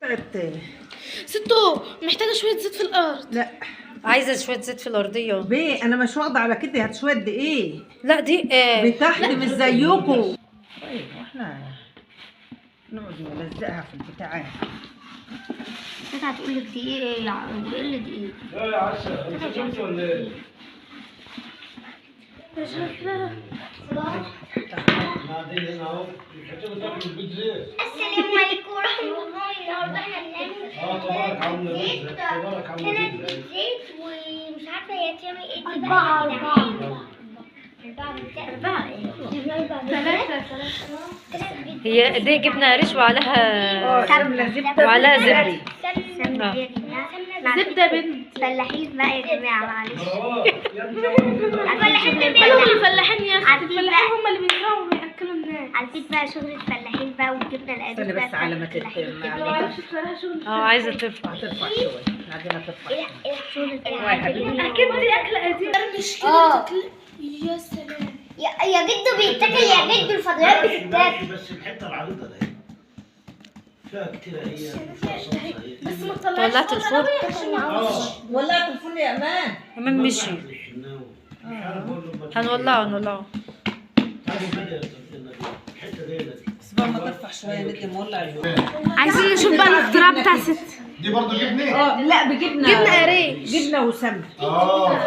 تعبت. ستو محتاجة شوية زيت في الأرض. لا عايزه شويه زيت في الارضيه. بيه انا مش واخده على كده، هات شويه دقيق. لا دي بتحت مش زيكم. طيب واحنا نقعد نلزقها في البتاعات. انت هتقول لك دقيق ايه يا عم؟ ايه اللي دقيق؟ لا يا عشا انت شفت ولا ايه؟ مش عارفة. قاعدين هنا اهو بتحطوا تاكلوا البيتزا. السلام عليكم ورحمة الله. النهارده احنا بنعمل تبارك عامله بيتزا تبارك عامله ثلاث بيتزا. بيتزات ومش عارفة هي تعمل ايه دي. أربعة هي دي جبنه قريش وعليها سمنه زبده وعليها زبده. سمنة يا جماعة. زبدة بنت. فلاحين بقى يا جماعة معلش. الفلاحين بيعملوا الفلاحين يا أختي. الفلاحين هم اللي بيزرعوا ويأكلوا الناس. عارفين بقى شغل الفلاحين بقى والجبنة القريش استني بقى بس على ما بتاعت الفلاحين تتم. كده. ما اعرفش بصراحة شغل عايزه ترفع. هترفع شويه، عايزينها ترفع شويه. ايه شغل الفلاحين؟ أكيد دي أكلة قديمة. مش آه. كده يا سلام. يا جدو بيتاكل يا جدو، الفضلات بتتاكل. بس الحته العريضه دي فيها كتير هي فيها صوص هي. بس ما تطلعش. طلعت الفرن. ولعت الفل يا امان. امام مشي. هنولعه. بس بقى ما ترفع شويه ندي مولع اليوم. عايزين نشوف بقى الاختراع بتاع ست. دي برضه جبنه؟ لا بجبنه. جبنة قريش. جبنه وسمنه. في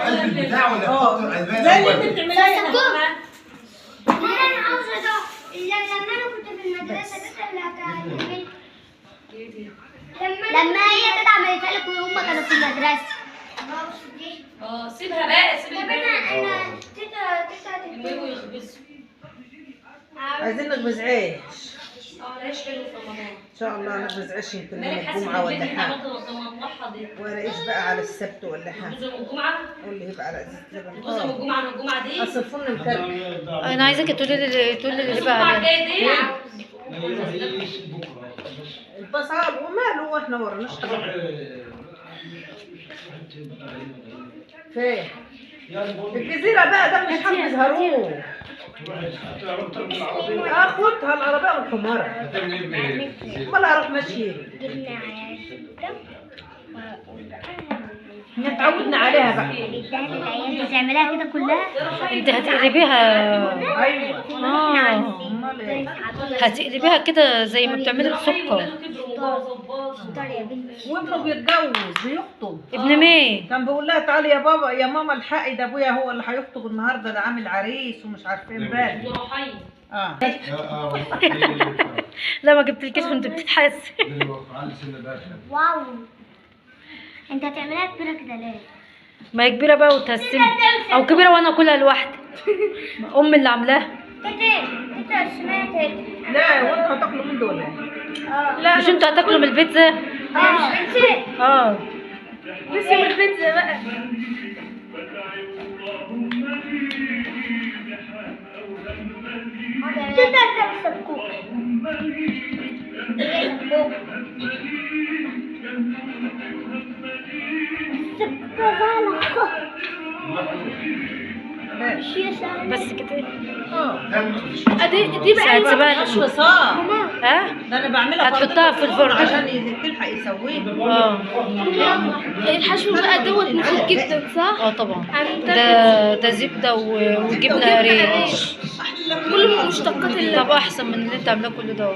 قلب البتاع ولا بتحط الالبان زي اللي الاول؟ انت بتعمليها يا أمان. انا عاوزه ده. لما انا كنت في المدرسه ده اللي هتعمل لما هي كده عملتها لك وهم كانوا في المدرسه. سيبها بقى انا تيتا عايزين نخبز عيش. العيش حلو في رمضان. ان شاء الله نخبز عيش يمكن يوم الجمعه ولا حاجه. ورقيش بقى على السبت ولا حاجه. الجمعه واللي يبقى على ازازه لبن. الجمعه دي اصل الفرن مكركب. انا عايزاكي تقولي اللي بقى عليها. البصل وماله واحنا ورناش حاجه. فين؟ الجزيره بقى ده مش حد يظهروه. اخدها العربيه والحماره. امال اروح ماشيه. جبنا احنا اتعودنا عليها بقى. الدهن العيال بتعملها كده كلها. انت هتقلبيها. ايوه. امال ايه؟ هتقلبيها كده زي ما بتعملي بالسكر. وابنه بيتجوز بيخطب. ابن مين؟ كان بيقول لها تعالي يا بابا يا ماما الحقي ده ابويا هو اللي هيخطب النهارده، ده عامل عريس ومش عارفه ايه امبارح. لا ما جبتلكيش وانت بتتحاسي. واو. انت هتعملها كبيره كده ليه؟ ما هي كبيره بقى وتقسمي او كبيره وانا اكلها لوحدي. امي اللي عاملاها. تيتا سمعت. لا وانتوا هتاكلوا من دول. لا مش انتوا هتاكلوا من البيتزا؟ اه لسه من البيتزا بقى. تيتا تمسك كوك. بس كده. دي بقى هتسيبها مش فصام. ها؟ ده انا بعملها هتحطها في الفرن عشان تلحق يسويها. الحشو بقى دوت مفيد جدا صح؟ اه طبعا. ده زبده وجبنه قريش. كله من مشتقات طب احسن من اللي انت عاملاه كل ده.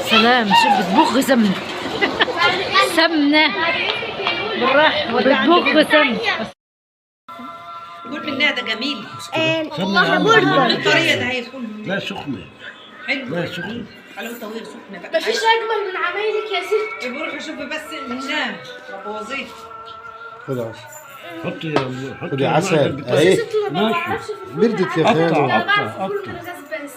سلام شوف بتبخ سمنه. سمنه بالراحه. بتبخ سمنه. قول منها ده جميل. الطريقه ده هيكون لا سخنه. حلو. لا سخنه. حلاوه طويله سخنه بقى. مفيش اجمل من عمايلك يا ست. بروح اشوف بس منها وظيفه. خد عسل. حطي خدي عسل اهي. ماشي. بردت يا خالد. انا بعرف كل الغاز بس.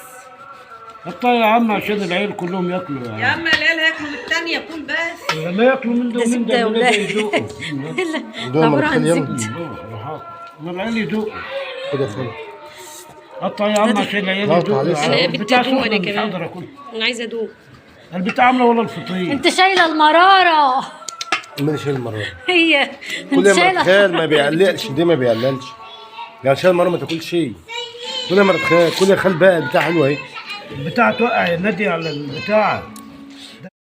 حطها يا عم عشان العيال كلهم ياكلوا يا يعني. عم العيال هياكلوا من الثانيه كل بس. ما ياكلوا من ده ومن زبدة ده ولا يدوقوا. دوما عبارة عن اليوم. زبدة. ما العيال يدوقوا. خد يا خالد. قطع يا عم عشان العيال ضغط يدوقوا. عليه. أنا البتاع بدي أدوق سخنة أنا مش كمان. هقدر اكل. انا عايزه ادوق. البتاع عامله ولا الفطير. انت شايله المراره. من شيل المرة هي كل ما شايلة. تخيل ما بيقلقش، دي ما بيقللش يعني. شيل المرة ما تاكلش شيء. كل ما تخيل كل خل بقى بتاع حلوة اهي. البتاع توقع نادي على البتاع.